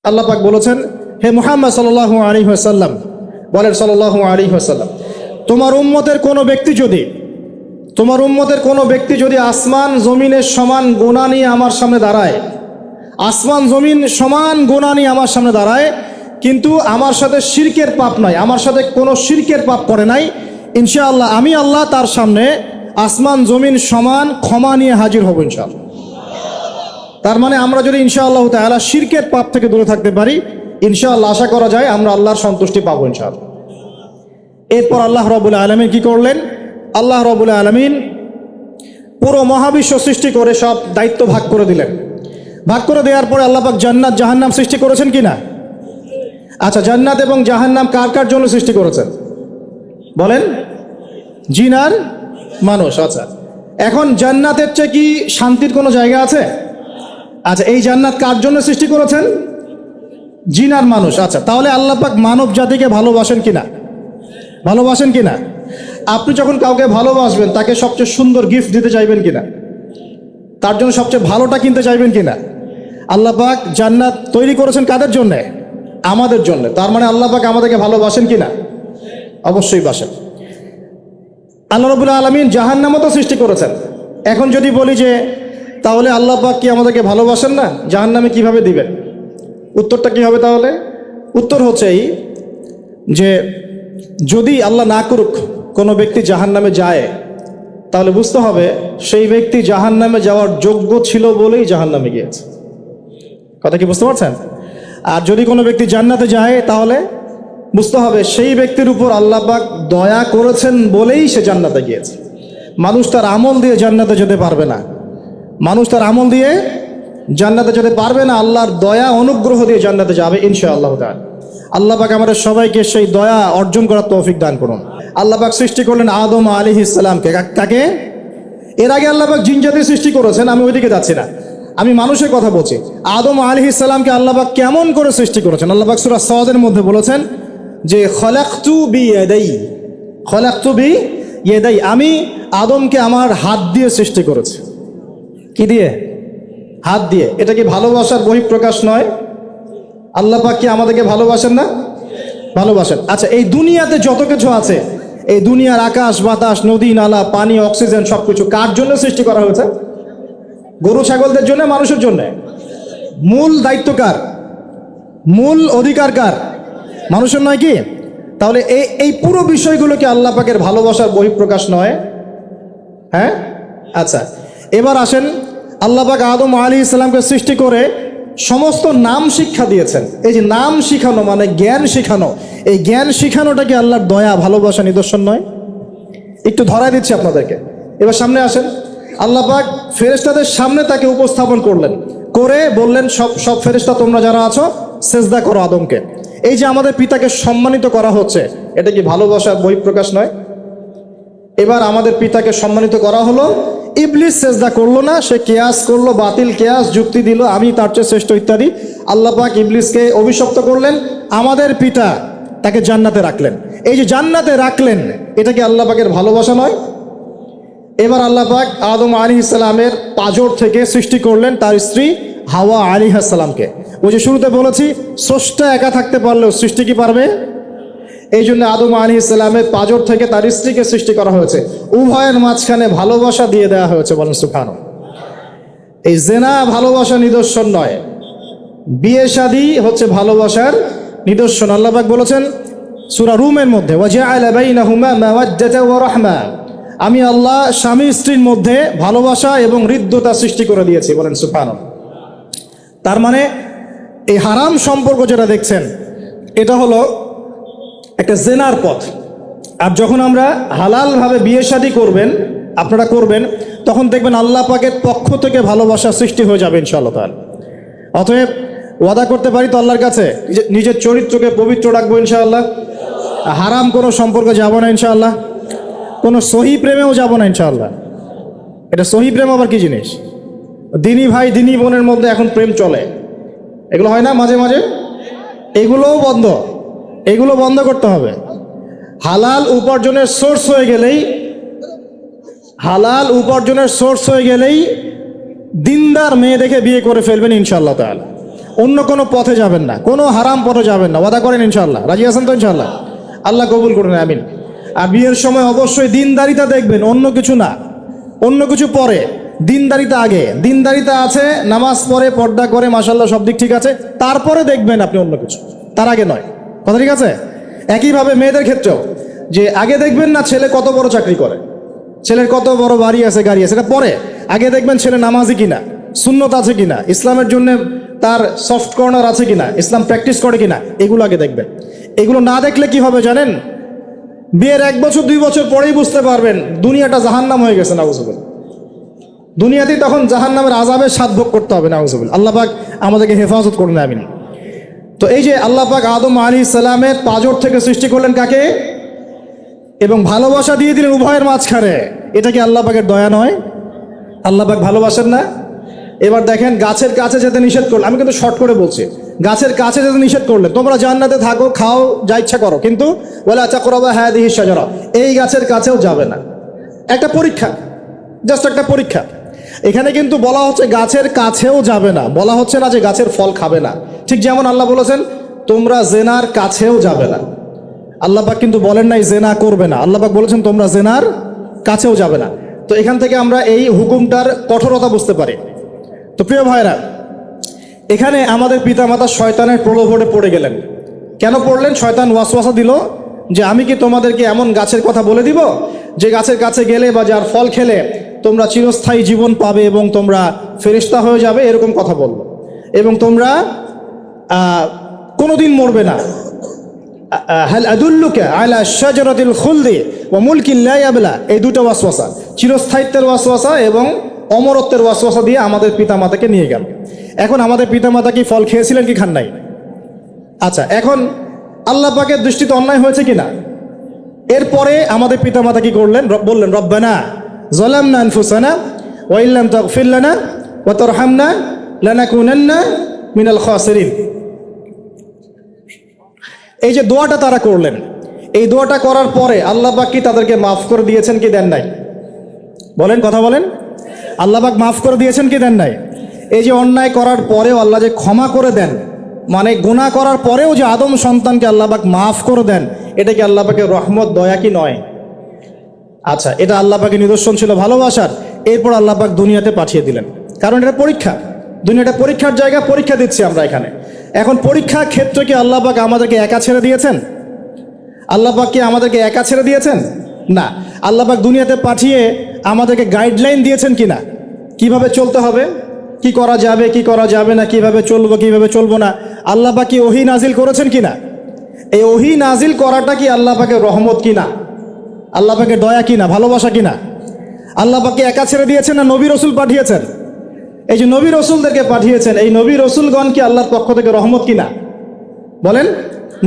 আল্লাহ পাক বলেছেন, হে মুহাম্মদ সাল্লাল্লাহু আলাইহি ওয়াসাল্লাম, বলেন সাল্লাল্লাহু আলাইহি ওয়াসাল্লাম, তোমার উম্মতের কোনো ব্যক্তি যদি আসমান জমিনের সমান গুনাহ নিয়ে আমার সামনে দাঁড়ায়, আসমান জমিন সমান গুনাহ নিয়ে আমার সামনে দাঁড়ায়, কিন্তু আমার সাথে শিরকের পাপ নাই, আমার সাথে কোনো শিরকের পাপ করে নাই, ইনশাআল্লাহ আমি আল্লাহ তার সামনে আসমান জমিন সমান ক্ষমা নিয়ে হাজির হব ইনশাআল্লাহ। তার মানে আমরা যদি ইনশাআল্লাহ তাআলা শিরকের পাপ থেকে দূরে থাকতে পারি, ইনশাআল্লাহ আশা করা যায় আমরা আল্লাহর সন্তুষ্টি পাবো ইনশাআল্লাহ। এরপর আল্লাহ রাব্বুল আলামিন কি করলেন? আল্লাহ রাব্বুল আলামিন পুরো মহাবিশ্ব সৃষ্টি করে সব দায়িত্ব ভাগ করে দিলেন। ভাগ করে দেওয়ার পরে আল্লাহ পাক জান্নাত জাহান্নাম সৃষ্টি করেছেন কিনা? আচ্ছা, জান্নাত এবং জাহান্নাম কার কার জন্য সৃষ্টি করেছেন বলেন? জিন আর মানুষ। আচ্ছা, এখন জান্নাতের চেয়ে কি শান্তির কোনো জায়গা আছে? আচ্ছা, এই জান্নাত কার জন্য সৃষ্টি করেছেন? জিন আর মানুষ। আচ্ছা, তাহলে আল্লাহ পাক মানব জাতিকে ভালোবাসেন কিনা? ভালোবাসেন কিনা? আপনি যখন কাউকে ভালোবাসবেন তাকে সবচেয়ে সুন্দর গিফট দিতে চাইবেন কিনা? তার জন্য সবচেয়ে ভালোটা কিনতে চাইবেন কিনা? আল্লাহ পাক জান্নাত তৈরি করেছেন কাদের জন্যে? আমাদের জন্য। তার মানে আল্লাহ পাক আমাদেরকে ভালোবাসেন কিনা? অবশ্যই বাসেন। আল্লাহ রাব্বুল আলামিন জাহান্নামও তো সৃষ্টি করেছেন। এখন যদি বলি যে তাহলে আল্লাহ পাক কি আমাদেরকে ভালোবাসেন না, জাহান্নামে কিভাবে দিবেন? উত্তরটা কি হবে তাহলে? উত্তর হচ্ছে এই যে যদি আল্লাহ না করুক কোনো ব্যক্তি জাহান্নামে যায়, তাহলে বুঝতে হবে সেই ব্যক্তি জাহান্নামে যাওয়ার যোগ্য ছিল বলেই জাহান্নামে গিয়েছে। কথা কি বুঝতে পারছেন? আর যদি কোনো ব্যক্তি জান্নাতে যায়, তাহলে বুঝতে হবে সেই ব্যক্তির উপর আল্লাহ পাক দয়া করেছেন বলেই সে জান্নাতে গিয়েছে। মানুষ তার আমল দিয়ে জান্নাতে যেতে পারবে না, মানুষ তার আমল দিয়ে জান্নাতে যেতে পারবে না, আল্লাহর দয়া অনুগ্রহ দিয়ে জান্নাতে যাবে ইনশাআল্লাহ তাআলা। আল্লাহ পাক আমাদের সবাইকে সেই দয়া অর্জন করার তৌফিক দান করুন। আল্লাহ পাক সৃষ্টি করলেন আদম আলাইহিস সালামকে। কাকে? এর আগে আল্লাহ পাক জিন জাতি সৃষ্টি করেছেন, আমি ওইদিকে যাচ্ছি না, আমি মানুষের কথা বলছি। আদম আলাইহিস সালামকে আল্লাহ পাক কেমন করে সৃষ্টি করেছেন? আল্লাহ পাক সূরা সাদের মধ্যে বলেছেন যে খলাকতু বিয়াদাই, আমি আদমকে আমার হাত দিয়ে সৃষ্টি করেছি। কি দিয়ে? হাত দিয়ে। এটা কি ভালোবাসার বহিঃপ্রকাশ নয়? আল্লাহ পাক কি আমাদেরকে ভালোবাসেন না? ভালোবাসেন। আচ্ছা, এই দুনিয়াতে যত কিছু আছে, এই দুনিয়ার আকাশ বাতাস নদী নালা পানি অক্সিজেন সবকিছু কার জন্য সৃষ্টি করা হয়েছে? গরু ছাগলদের জন্য, মানুষের জন্য। মূল দায়িত্ব কার? মূল অধিকার কার? মানুষের নয় কি? তাহলে এই পুরো বিষয়গুলো কি আল্লাহ পাকের ভালোবাসার বহিঃপ্রকাশ নয়? হ্যাঁ। আচ্ছা, এবার আসেন, আল্লাহ পাক আদম আলাইহিস সালামকে সৃষ্টি করে সমস্ত নাম শিক্ষা দিয়েছেন। এই যে নাম শিখানো মানে জ্ঞান শিখানো, এই জ্ঞান শিখানোটা কি আল্লাহর দয়া ভালোবাসা নিদর্শন নয়? একটু ধরাই দিচ্ছি আপনাদেরকে। এবার সামনে আসেন, আল্লাহ পাক ফেরেশতাদের সামনে তাকে উপস্থাপন করলেন, করে বললেন সব ফেরেশতা তোমরা যারা আছো সেজদা করো আদমকে। এই যে আমাদের পিতাকে সম্মানিত করা হচ্ছে, এটা কি ভালোবাসার বহিঃপ্রকাশ নয়? এবার আমাদের পিতাকে সম্মানিত করা হলো, ইবলিস সেজদা করলো না, সে কিয়াস করলো, বাতিল কিয়াস যুক্তি দিল আমি তার চেয়ে শ্রেষ্ঠ ইত্যাদি। আল্লাহ পাক ইবলিসকে অভিশপ্ত করলেন, আমাদের পিতা তাকে জান্নাতে রাখলেন। এই যে জান্নাতে রাখলেন, এটা কি আল্লাহ পাকের ভালোবাসা নয়? এবার আল্লাহ পাক আদম আলাইহিস সালামের পাঁজর থেকে সৃষ্টি করলেন তার স্ত্রী হাওয়া আলাইহিস সালামকে। ওই যে শুরুতে বলেছি স্রষ্টা একা থাকতে পারলেও সৃষ্টি কি পারবে? এই জন্য আদম আলাইহিস সালামের পাঁজর থেকে তার স্ত্রীকে সৃষ্টি করা হয়েছে, উভয়ের মাঝখানে ভালোবাসা দিয়ে দেওয়া হয়েছে। বলেন সুবহানাল্লাহ। এই জিনা ভালোবাসা নিদর্শন নয়, বিয়ে শাদী হচ্ছে ভালোবাসার নিদর্শন। আল্লাহ পাক বলেছেন সূরা রুমের মধ্যে, ওয়াজআলা বাইনাহুমা মাওয়াদ্দাতা ওয়া রাহমা, আমি আল্লাহ স্বামী স্ত্রীর মধ্যে ভালোবাসা এবং হৃদ্যতা সৃষ্টি করে দিয়েছি। বলেন সুবহানাল্লাহ। তার মানে এই হারাম সম্পর্ক যেটা দেখছেন, এটা হলো একটা জেনার পথ। আর যখন আমরা হালালভাবে বিয়ে শাদী করবেন, আপনারা করবেন, তখন দেখবেন আল্লাহ পাকের পক্ষ থেকে ভালোবাসা সৃষ্টি হয়ে যাবে ইনশাআল্লাহ তাআলা। অতএব ওয়াদা করতে পারি তো আল্লাহর কাছে নিজের চরিত্রকে পবিত্র রাখবো ইনশাআল্লাহ, হারাম কোনো সম্পর্কে যাব না ইনশাআল্লাহ, কোনো সহি প্রেমেও যাব না ইনশাআল্লাহ। এটা সহি প্রেম আবার কি জিনিস? দিনী ভাই দিনী বোনের মধ্যে এখন প্রেম চলে, এগুলো হয় না মাঝে মাঝে? এগুলোও বন্ধ, এগুলো বন্ধ করতে হবে। হালাল উপার্জনের সোর্স হয়ে গেলেই দিনদার মেয়ে দেখে বিয়ে করে ফেলবেন ইনশাআল্লাহ তাআলা। অন্য কোনো পথে যাবেন না, কোনো হারাম পথে যাবেন না। ওয়াদা করেন ইনশাআল্লাহ? রাজি আছেন তো ইনশাআল্লাহ? আল্লাহ কবুল করুন, আমিন। আর বিয়ের সময় অবশ্যই দিনদারিতা দেখবেন, অন্য কিছু না। অন্য কিছু পরে, দিনদারিতা আগে। দিনদারিতা আছে, নামাজ পড়ে, পর্দা করে, মাশাআল্লাহ সব দিক ঠিক আছে, তারপরে দেখবেন আপনি অন্য কিছু, তার আগে নয়। কথা ঠিক আছে? একইভাবে মেয়েদের ক্ষেত্রেও, যে আগে দেখবেন না ছেলে কত বড় চাকরি করে, ছেলের কত বড় বাড়ি আছে, গাড়ি আছে, এটা পরে। আগে দেখবেন ছেলে নামাজি কিনা, সুন্নত আছে কিনা, ইসলামের জন্য তার সফট কর্নার আছে কিনা, ইসলাম প্র্যাকটিস করে কিনা, এগুলো আগে দেখবেন। এগুলো না দেখলে কি হবে জানেন? বিয়ের 1 বছর 2 বছর পরেই বুঝতে পারবেন দুনিয়াটা জাহান্নাম হয়ে গেছে, নাউজুবিল্লাহ। দুনিয়াতেই তখন জাহান্নামের আযাবের স্বাদ ভোগ করতে হবে, নাউজুবিল্লাহ। আল্লাহ পাক আমাদেরকে হেফাজত করুন, আমিন। তো এই যে আল্লাহ পাক আদম আলাইহিস সালামের পাঁজর থেকে সৃষ্টি করলেন কাকে, এবং ভালোবাসা দিয়ে দিলেন উভয়ের মাঝখানে, এটা কি আল্লাহ পাকের দয়া নয়? আল্লাহ পাক ভালোবাসেন না? এবার দেখেন, গাছের কাছে যেতে নিষেধ করলেন, আমি কিন্তু শর্ট করে বলছি, গাছের কাছে যেতে নিষেধ করলেন, তোমরা জান্নাতে থাকো, খাও, যা ইচ্ছা করো, কিন্তু ওয়ালা তাকরাবা হাযিহি শাজারা, এই গাছের কাছেও যাবে না। একটা পরীক্ষা, জাস্ট একটা পরীক্ষা। এখানে কিন্তু বলা হচ্ছে গাছের কাছেও যাবে না, বলা হচ্ছে না যে গাছের ফল খাবে না। ঠিক যেমন আল্লাহ বলেছেন তোমরা জেনার কাছেও যাবে না, আল্লাহ পাক কিন্তু বলেন নাই জেনা করবে না, আল্লাহ পাক বলেছেন তোমরা জেনার কাছেও যাবে না। তো এখান থেকে আমরা এই হুকুমটার কঠোরতা বুঝতে পারি। তো প্রিয় ভাইরা, এখানে আমাদের পিতামাতা শয়তানের প্রলোভনে পড়ে গেলেন। কেন পড়লেন? শয়তান ওয়াসওয়াসা দিল যে আমি কি তোমাদেরকে এমন গাছের কথা বলে দিব যে গাছের কাছে গেলে বা যার ফল খেলে তোমরা চিরস্থায়ী জীবন পাবে এবং তোমরা ফেরেশতা হয়ে যাবে, এরকম কথা বলল, এবং তোমরা কোনোদিন মরবে না। হাল আদুল্লুকা আলা শাজারাতিল খুলদি ওয়া মুলকিন লা ইয়াবলা, এই দুটো ওয়াসওয়াসা, চিরস্থায়িত্বের ওয়াসওয়াসা এবং অমরত্বের ওয়াসওয়াসা দিয়ে আমাদের পিতামাতাকে নিয়ে গেল। এখন আমাদের পিতামাতা কি ফল খেয়েছিলেন কি খান নাই? আচ্ছা, এখন আল্লাহ পাকের দৃষ্টিতে অন্যায় হয়েছে কিনা? এরপরে আমাদের পিতামাতা কি করলেন? বললেন রব্বানা যালামনা আনফুসানা ওয়া ইল্লাম তাগফির লানা ওয়া তারহামনা লানাকুনান্না মিনাল খাসিরিন। এই যে দোয়াটা তারা করলেন, এই দোয়াটা করার পরে আল্লাহ পাক কি তাদেরকে মাফ করে দিয়েছেন কি দেন নাই? বলেন, কথা বলেন। আল্লাহ পাক মাফ করে দিয়েছেন কি দেন নাই? এই যে অন্যায় করার পরেও আল্লাহ যে ক্ষমা করে দেন, মানে গুনাহ করার পরেও যে আদম সন্তানকে আল্লাহ পাক মাফ করে দেন, এটা কি আল্লাহ পাকের রহমত, দয়া কি নয়? আচ্ছা, এটা আল্লাহ পাকের নিদর্শন ছিল ভালোবাসার। এরপর আল্লাহ পাক দুনিয়াতে পাঠিয়ে দিলেন, কারণ এটা পরীক্ষা, দুনিয়াটা পরীক্ষার জায়গা, পরীক্ষা দিচ্ছি আমরা এখানে। এখন পরীক্ষার ক্ষেত্রে কি আল্লাহ পাক আমাদেরকে একা ছেড়ে দিয়েছেন? আল্লাহ পাক কি আমাদেরকে একা ছেড়ে দিয়েছেন? না, আল্লাহ পাক দুনিয়াতে পাঠিয়ে আমাদেরকে গাইডলাইন দিয়েছেন কিনা, কিভাবে চলতে হবে, কি করা যাবে কি করা যাবে না, কিভাবে চলবো কিভাবে চলবো না। আল্লাহ পাক কি ওহী নাজিল করেছেন কিনা? এই ওহী নাজিল করাটা কি আল্লাহ পাকের রহমত কিনা, আল্লাহ পাকের দয়া কিনা, ভালোবাসা কিনা? আল্লাহ পাককে একা ছেড়ে দিয়েছেন না নবী রসুল পাঠিয়েছেন? এই যে নবী রসুলদেরকে পাঠিয়েছেন, এই নবী রসুলগণ কি আল্লাহর পক্ষ থেকে রহমত কিনা? বলেন।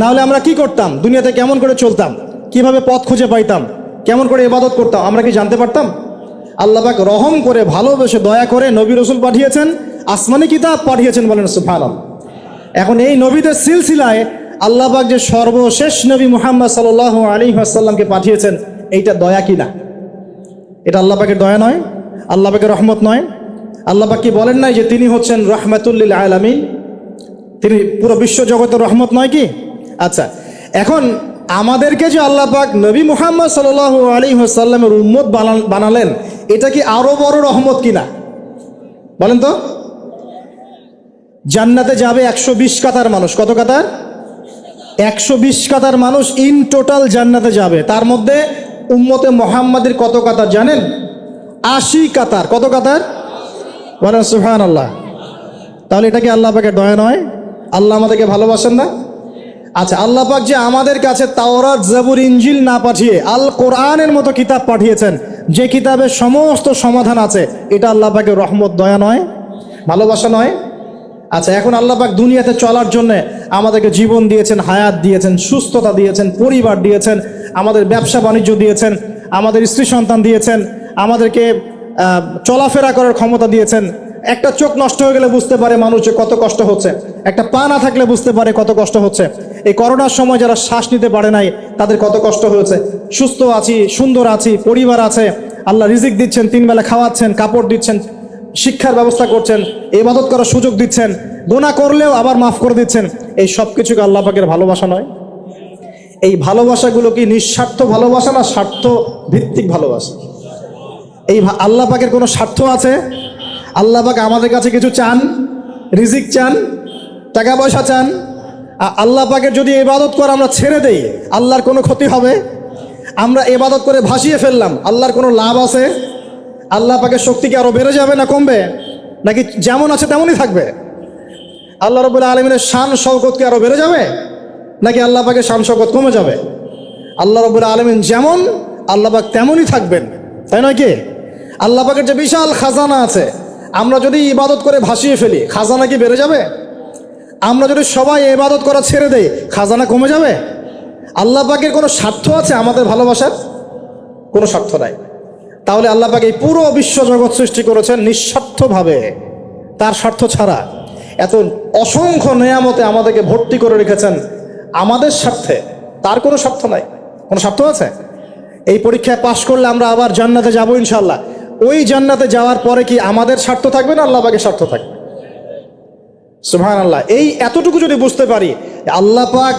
না হলে আমরা কি করতাম? দুনিয়াতে কেমন করে চলতাম, কিভাবে পথ খুঁজে পাইতাম, কেমন করে ইবাদত করতাম, আমরা কি জানতে পারতাম? আল্লাহ পাক রহম করে, ভালোবেসে, দয়া করে নবী রসুল পাঠিয়েছেন, আসমানি কিতাব পাঠিয়েছেন, বলেন সুবহানাল্লাহ। এখন এই নবীদের সিলসিলায় আল্লাহ পাক যে সর্বশেষ নবী মুহাম্মদ সাল্লাল্লাহু আলাইহি ওয়াসাল্লামকে পাঠিয়েছেন, এইটা দয়া কিনা? এটা আল্লাহ পাকের দয়া নয়? আল্লাহ পাকের রহমত নয়? আল্লাহ পাক কি বলেন নাই যে তিনি হচ্ছেন রাহমাতুল লিল আলামিন, তিনি পুরো বিশ্ব জগতের রহমত নয় কি? আচ্ছা, এখন আমাদেরকে যে আল্লাহ পাক নবী মুহাম্মদ সাল্লাল্লাহু আলাইহি ওয়াসাল্লামের উম্মত বানালেন, এটা কি আরো বড় রহমত কিনা? বলেন তো। জান্নাতে যাবে 120 কাতার মানুষ। কত কাতার? 120 কাতার মানুষ ইন টোটাল জান্নাতে যাবে। তার মধ্যে উম্মতে মুহাম্মাদের কত কাতার জানেন? 80 কাতার। কত কাতার? বলেন সুবহানাল্লাহ। তাহলে এটা কি আল্লাহ পাকের দয়া নয়? আল্লাহ আমাদেরকে ভালোবাসেন না? আচ্ছা, আল্লাহ পাক যে আমাদের কাছে তাওরাত, জাবুর, ইনজিল না পাঠিয়ে আল কোরআনের মতো কিতাব পাঠিয়েছেন, যে কিতাবের সমস্ত সমাধান আছে, এটা আল্লাহ পাকের রহমত, দয়া নয়, ভালোবাসা নয়? আচ্ছা, এখন আল্লাহ পাক দুনিয়াতে চলার জন্য আমাদেরকে জীবন দিয়েছেন, হায়াত দিয়েছেন, সুস্থতা দিয়েছেন, পরিবার দিয়েছেন, আমাদের ব্যবসা বাণিজ্য দিয়েছেন, আমাদের স্ত্রী সন্তান দিয়েছেন, আমাদেরকে চলাফেরা করার ক্ষমতা দিয়েছেন। একটা চোখ নষ্ট হয়ে গেলে বুঝতে পারে মানুষ যে কত কষ্ট হচ্ছে, একটা পা না থাকলে বুঝতে পারে কত কষ্ট হচ্ছে। এই করোনার সময় যারা শ্বাস নিতে পারে নাই, তাদের কত কষ্ট হয়েছে। সুস্থ আছি, সুন্দর আছি, পরিবার আছে, আল্লাহ রিজিক দিচ্ছেন, 3 বেলা খাওয়াচ্ছেন, কাপড় দিচ্ছেন, শিক্ষার ব্যবস্থা করছেন, ইবাদত করার সুযোগ দিচ্ছেন, গুনাহ করলেও আবার মাফ করে দিচ্ছেন। এই সব কিছুকে আল্লাহ পাকের ভালোবাসা নয়? এই ভালোবাসাগুলো কি নিঃস্বার্থ ভালোবাসা না স্বার্থ ভিত্তিক ভালোবাসা? এই আল্লাহ পাকের কোনো স্বার্থ আছে? আল্লাহ পাক আমাদের কাছে কিছু চান? রিজিক চান? টাকা পয়সা চান? আল্লাহ পাকের যদি ইবাদত করে আমরা ছেড়ে দেই, আল্লাহর কোনো ক্ষতি হবে? আমরা ইবাদত করে ভাসিয়ে ফেললাম, আল্লাহর কোনো লাভ আছে? আল্লাহ পাকের শক্তি কি আরো বেড়ে যাবে না কমবে, নাকি যেমন আছে তেমনই থাকবে? আল্লাহ রাব্বুল আলামিনের শান শওকত কি আরো বেড়ে যাবে, নাকি আল্লাহ পাকের শান শওকত কমে যাবে? আল্লাহ রাব্বুল আলামিন যেমন, আল্লাহ পাক তেমনই থাকবেন, তাই নয় কি? আল্লাহ পাকের যে বিশাল খাজানা আছে, আমরা যদি ইবাদত করে ভাসিয়ে ফেলি, খাজানা কি বেড়ে যাবে? আমরা যদি সবাই ইবাদত করা ছেড়ে দেই, খাজানা কমে যাবে? আল্লাহ পাকের কোনো স্বার্থ আছে আমাদের ভালোবাসার? কোনো স্বার্থ নাই। তাহলে আল্লাহ পাক এই পুরো বিশ্বজগৎ সৃষ্টি করেছেন নিঃস্বার্থভাবে, তার স্বার্থ ছাড়া। এত অসংখ্য নেয়ামতে আমাদেরকে ভর্তি করে রেখেছেন আমাদের স্বার্থে, তার কোনো স্বার্থ নাই। কোনো স্বার্থ আছে? এই পরীক্ষায় পাশ করলে আমরা আবার জান্নাতে যাব ইনশাআল্লাহ। ওই জান্নাতে যাওয়ার পরে কি আমাদের স্বার্থ থাকবে না আল্লাহ পাকের স্বার্থ থাকবে? সুবহানাল্লাহ। এই এতটুকু যদি বুঝতে পারি, আল্লাহ পাক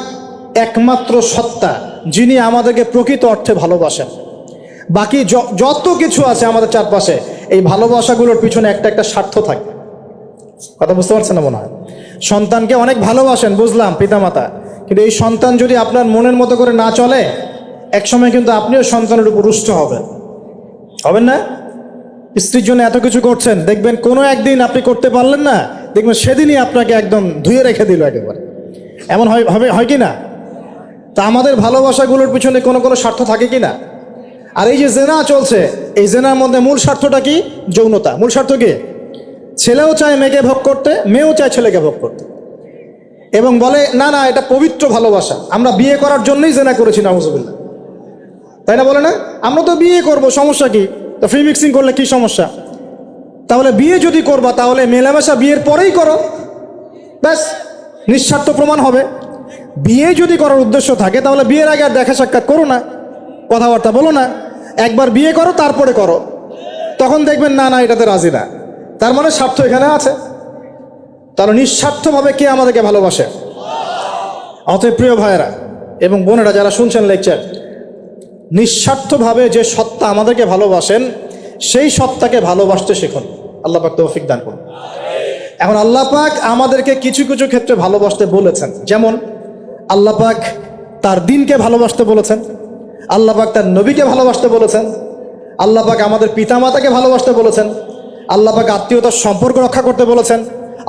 একমাত্র সত্তা যিনি আমাদেরকে প্রকৃত অর্থে ভালোবাসেন। বাকি যত কিছু আছে আমাদের চারপাশে, এই ভালোবাসাগুলোর পিছনে একটা একটা স্বার্থ থাকে। কথা বুঝতে পারছেন না মনে হয়? সন্তানকে অনেক ভালোবাসেন, বুঝলাম, পিতামাতা, কিন্তু এই সন্তান যদি আপনার মনের মতো করে না চলে, একসময় কিন্তু আপনিও সন্তানের উপর রুষ্ট হবেন না? স্ত্রীর জন্য এত কিছু করছেন, দেখবেন কোনো একদিন আপনি করতে পারলেন না, দেখবেন সেদিনই আপনাকে একদম ধুয়ে রেখে দিল একেবারে। এমন হয় কি না? তা আমাদের ভালোবাসাগুলোর পিছনে কোনো কোনো স্বার্থ থাকে কি না? আর এই যে জেনা চলছে, এই জেনার মধ্যে মূল স্বার্থটা কি? যৌনতা। মূল স্বার্থ কি? ছেলেও চায় মেয়েকে ভোগ করতে, মেয়েও চায় ছেলেকে ভোগ করতে, এবং বলে না না এটা পবিত্র ভালোবাসা, আমরা বিয়ে করার জন্যই জেনা করেছি, নাউজুবিল্লাহ। তাই না? বলে না, আমরা তো বিয়ে করব, সমস্যা কি? তো ফ্রি মিক্সিং করলে কি সমস্যা? তাহলে বিয়ে যদি করবা, তাহলে মেলামেশা বিয়ের পরেই করো, ব্যাস, নিঃস্বার্থ প্রমাণ হবে। বিয়ে যদি করার উদ্দেশ্য থাকে, তাহলে বিয়ের আগে আর দেখা সাক্ষাৎ করো না, কথাবার্তা বলো না, একবার বিয়ে করো তারপরে করো, তখন দেখবেন না না এটাতে রাজি না, তার মানে স্বার্থ এখানে আছে। তাহলে নিঃস্বার্থভাবে কে আমাদেরকে ভালোবাসে? অতএব প্রিয় ভাইয়েরা এবং বোনেরা যারা শুনছেন লেকচার, নিঃস্বার্থভাবে যে সত্তা আমাদেরকে ভালোবাসেন, সেই সত্তাকে ভালোবাসতে শিখুন। আল্লাহ পাক তৌফিক দান করুন। এখন আল্লাহ পাক আমাদেরকে কিছু কিছু ক্ষেত্রে ভালোবাসতে বলেছেন, যেমন আল্লাহ পাক তার দ্বীনকে ভালোবাসতে বলেছেন, আল্লাহ পাক তার নবীকে ভালোবাসতে বলেছেন, আল্লাহ পাক আমাদের পিতামাতাকে ভালোবাসতে বলেছেন, আল্লাহ পাক আত্মীয়তার সম্পর্ক রক্ষা করতে বলেছেন,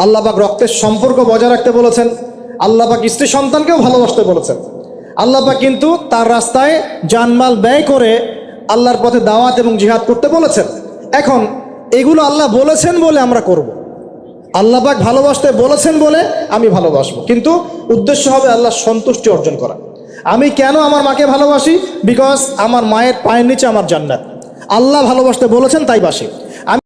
আল্লাহ পাক রক্তের সম্পর্ক বজায় রাখতে বলেছেন, আল্লাহ পাক স্ত্রী সন্তানকেও ভালোবাসতে বলেছেন। আল্লাহ পাক কিন্তু তার রাস্তায় জানমাল ব্যয় করে আল্লাহর পথে দাওয়াত এবং জিহাদ করতে বলেছেন। এখন এগুলো আল্লাহ বলেছেন বলে আমরা করব, আল্লাহ পাক ভালোবাসতে বলেছেন বলে আমি ভালোবাসবো, কিন্তু উদ্দেশ্য হবে আল্লাহর সন্তুষ্টি অর্জন করা। আমি কেন আমার মাকে ভালোবাসি? বিকজ আমার মায়ের পায়ের নিচে আমার জান্নাত, আল্লাহ ভালোবাসতে বলেছেন তাই বাসি।